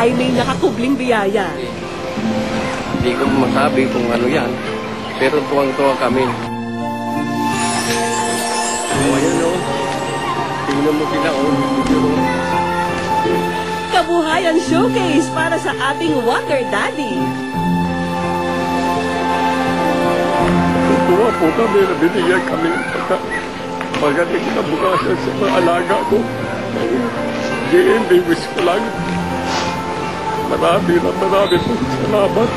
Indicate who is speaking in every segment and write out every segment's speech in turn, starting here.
Speaker 1: ay may nakakubling biyaya.
Speaker 2: Hindi ko masabi kung ano yan, pero tuwang-tuwa kami. Ayan o, tingnan mo sila o.
Speaker 1: Kabuhayan showcase para sa ating Water Daddy.
Speaker 3: Tuwa po kami na binigyan kami ng magaling na bukasan sa mga alaga ko. GM, wish ko lang. Marami po salamat.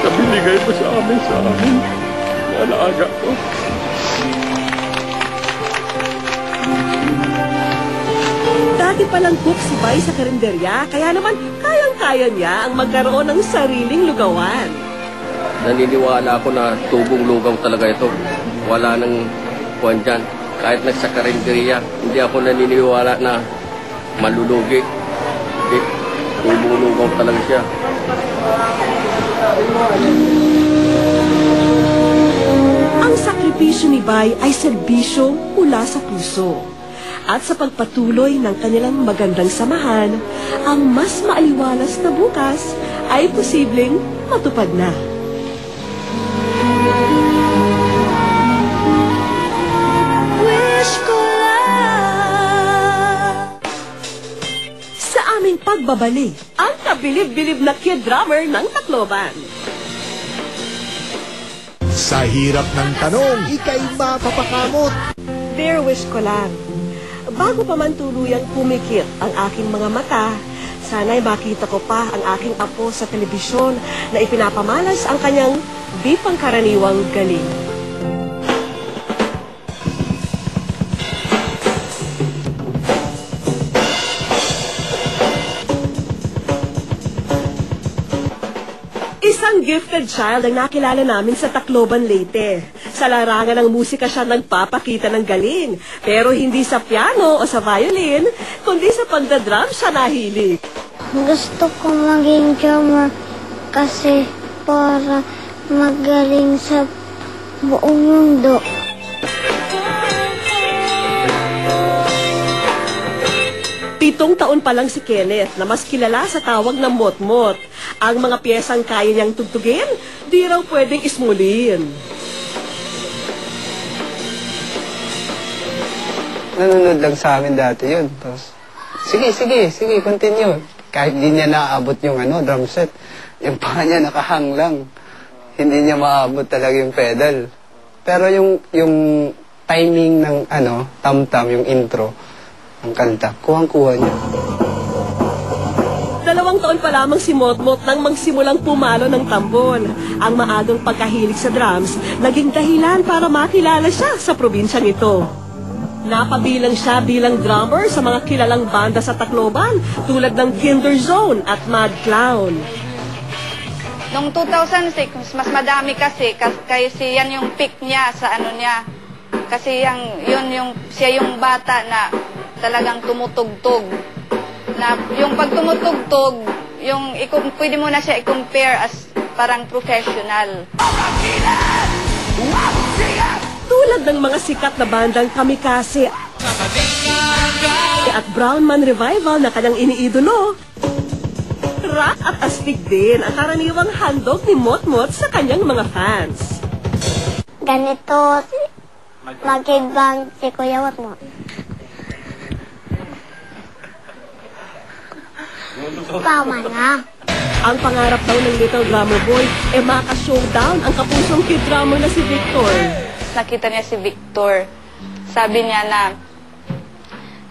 Speaker 3: Na binigay mo sa amin, mga alaga ko.
Speaker 1: Dati palang cook si Bay sa karinderya, kaya naman kayang-kaya niya ang magkaroon ng sariling lugawan.
Speaker 2: Naniniwala ako na tubong lugaw talaga ito. Wala nang kuwan dyan. Kahit nasa karinderya, hindi ako naniniwala na malulugi. Tubong lugaw talaga siya.
Speaker 1: Ang sakripisyo ni Bay ay serbisyo mula sa puso. At sa pagpatuloy ng kanilang magandang samahan, ang mas maaliwalas na bukas ay posibleng matupad na. Wish ko lang. Sa aming pagbabalik, ang kabilib-bilib na kid drummer ng Tacloban.
Speaker 4: Sa hirap ng tanong, ika'y mapapakamot.
Speaker 1: Dear wish ko lang, bago pa man tuluyang pumikit ang aking mga mata, sana'y makita ko pa ang aking apo sa telebisyon na ipinapamalas ang kanyang di pangkaraniwang galing. Isang gifted child ang nakilala namin sa Tacloban, Leyte. Sa larangan ng musika siya nagpapakita ng galing, pero hindi sa piano o sa violin, kundi sa pagdadrum siya nahilig.
Speaker 5: Gusto ko maging drummer kasi para magaling sa buong mundo.
Speaker 1: Pitong taon pa lang si Kenneth na mas kilala sa tawag na Mot-Mot. Ang mga piyesang kaya niyang tugtugin, di raw pwedeng ismulin.
Speaker 6: Nanonood lang sa amin dati yun. Tapos, sige, continue. Kahit di niya naaabot yung drum set, yung paa niya nakahang lang. Hindi niya maabot talaga yung pedal. Pero yung timing ng tam-tam, yung intro, ang kanta, kuhang-kuha niya.
Speaker 1: 2 taon pa lamang si Mot-Mot nang magsimulang pumalo ng tambon. Ang maagang pagkahilig sa drums, naging dahilan para makilala siya sa probinsyang ito. Napabilang siya bilang drummer sa mga kilalang banda sa Tacloban tulad ng Kinder Zone at Mad Clown.
Speaker 7: Noong 2006, mas madami kasi yan yung peak niya sa niya. Kasi siya yung bata na talagang tumutugtog. Na yung pag tumutugtog, pwede mo na siya i-compare as parang professional.
Speaker 1: Tulad ng mga sikat na bandang Kamikaze at Brown Man Revival na kanyang iniidolo, rock at astig din ang karaniwang handog ni Mot-Mot sa kanyang mga fans.
Speaker 5: Ganito, mag-ibang si Kuya Mot-Mot. Tama na.
Speaker 1: Ang pangarap daw ng Little Drummer Boy ay maka-showdown ang kapusong kid drummer na si Victor.
Speaker 7: Nakita niya si Victor. Sabi niya na,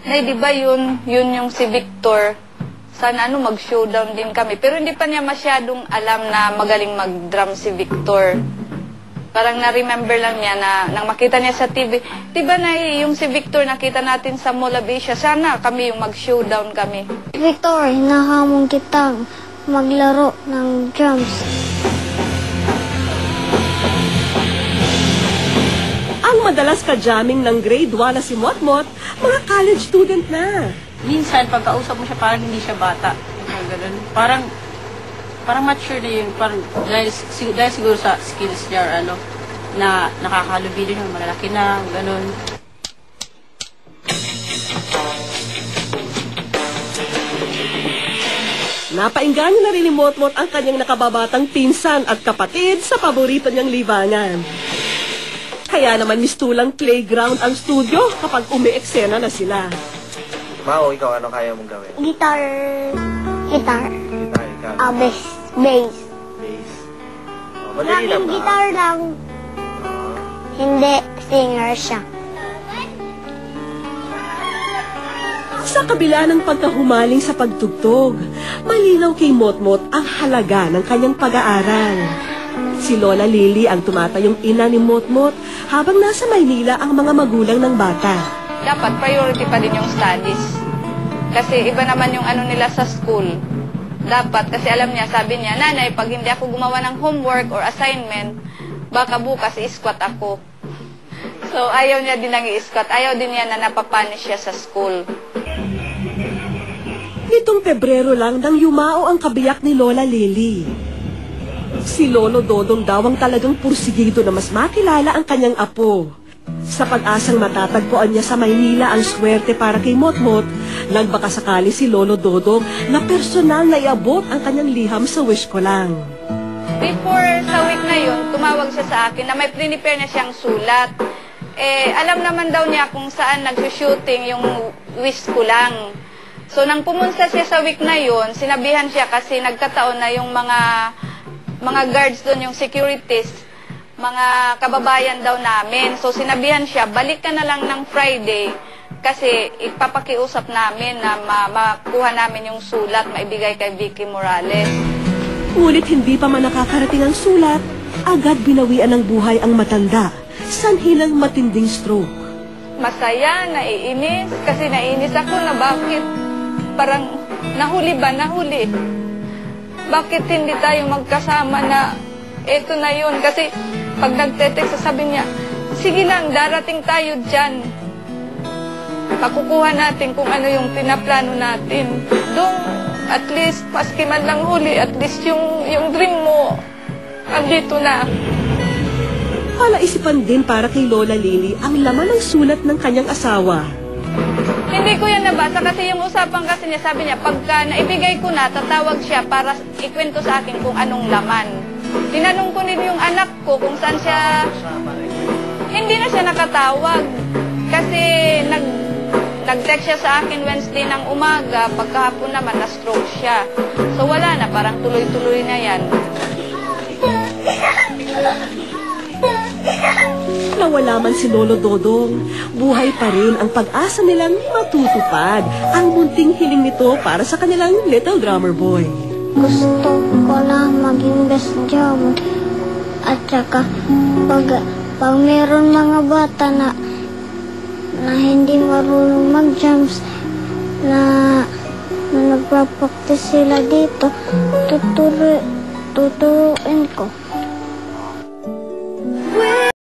Speaker 7: Nay, di ba yun yung si Victor? Sana mag-showdown din kami. Pero hindi pa niya masyadong alam na magaling mag-drum si Victor. Parang na-remember lang niya na nang makita niya sa TV, di ba yung si Victor nakita natin sa Mall of Asia, sana kami yung mag-showdown kami.
Speaker 5: Victor, hinahamon kitang maglaro ng drums.
Speaker 1: Ang madalas ka-jamming ng grade 1 na si Mot-Mot, mga college student na.
Speaker 8: Minsan, pagkausap mo siya, parang hindi siya bata. Parang mature na yun. Dahil siguro sa skills niya, na nakakahalubilo niya, malalaki na, ganun.
Speaker 1: Napaingganyo na rin ni Motmot ang kanyang nakababatang pinsan at kapatid sa paborito niyang libangan. Kaya naman mistulang playground ang studio kapag umi-eksena na sila.
Speaker 9: Mao, ikaw ano kaya mong gawin?
Speaker 5: Guitar.
Speaker 9: Gitar, ikaw.
Speaker 5: Bass. Bass.
Speaker 9: Bass. Madali lang
Speaker 5: Laging
Speaker 9: ba?
Speaker 5: guitar lang. Hindi, singer siya.
Speaker 1: Sa kabila ng pagkahumaling sa pagtugtog, malinaw kay Motmot ang halaga ng kanyang pag-aaral. Si Lola Lily ang tumatayong ina ni Motmot habang nasa Maynila ang mga magulang ng bata.
Speaker 7: Dapat priority pa din yung studies. Kasi iba naman yung ano nila sa school. Dapat, kasi alam niya, sabi niya, nanay, pag hindi ako gumawa ng homework or assignment, baka bukas i-squat ako. So, ayaw niya din nang i-squat. Ayaw din niya na napapanish siya sa school.
Speaker 1: Nitong Pebrero lang nang yumao ang kabiyak ni Lola Lily. Si Lolo Dodong daw ang talagang pursigido na mas makilala ang kanyang apo. Sa pag-asang matatagpuan niya sa Maynila ang swerte para kay Motmot, nagbaka sakali si Lolo Dodong na personal na iabot ang kanyang liham sa wish ko lang.
Speaker 7: Before sa week na yun, tumawag siya sa akin na may prepare na siyang sulat. Alam naman daw niya kung saan nag-shooting yung wish ko lang. So, nang pumunta siya sa week na yun, sinabihan siya kasi nagkataon na yung mga guards doon, yung securities, mga kababayan daw namin. So, sinabihan siya, balik ka na lang ng Friday kasi ipapakiusap namin na makuha namin yung sulat, maibigay kay Vicky Morales.
Speaker 1: Ngunit hindi pa man nakakarating ang sulat, agad binawian ng buhay ang matanda, sanhi ng matinding stroke.
Speaker 7: Masaya, naiinis, kasi naiinis ako na bakit parang nahuli. Bakit hindi tayo magkasama na eto na yun? Kasi pag nagte-text, sabi niya, sige lang, darating tayo dyan. Pakukuha natin kung ano yung pinaplano natin. Doon, at least, maski man lang huli, at least yung dream mo, andito na.
Speaker 1: Palaisipan din para kay Lola Lily ang laman ng sulat ng kanyang asawa.
Speaker 7: Hindi ko yan nabasa kasi yung usapan kasi niya, sabi niya, pagka naibigay ko na, tatawag siya para ikwento sa akin kung anong laman. Tinanong ko din yung anak ko kung saan siya, hindi na siya nakatawag. Kasi nag-text siya sa akin Wednesday ng umaga, pagkahapon naman na-stroke siya. So wala na, parang tuloy-tuloy na yan.
Speaker 1: Nawala man si Lolo Dodong, buhay pa rin ang pag-asa nilang matutupad ang munting hiling nito para sa kanilang little drummer boy.
Speaker 5: Gusto ko na maging best job. At saka, pag meron mga bata na hindi marunong mag-jumps, na nagpa-practice sila dito, tuturuin ko.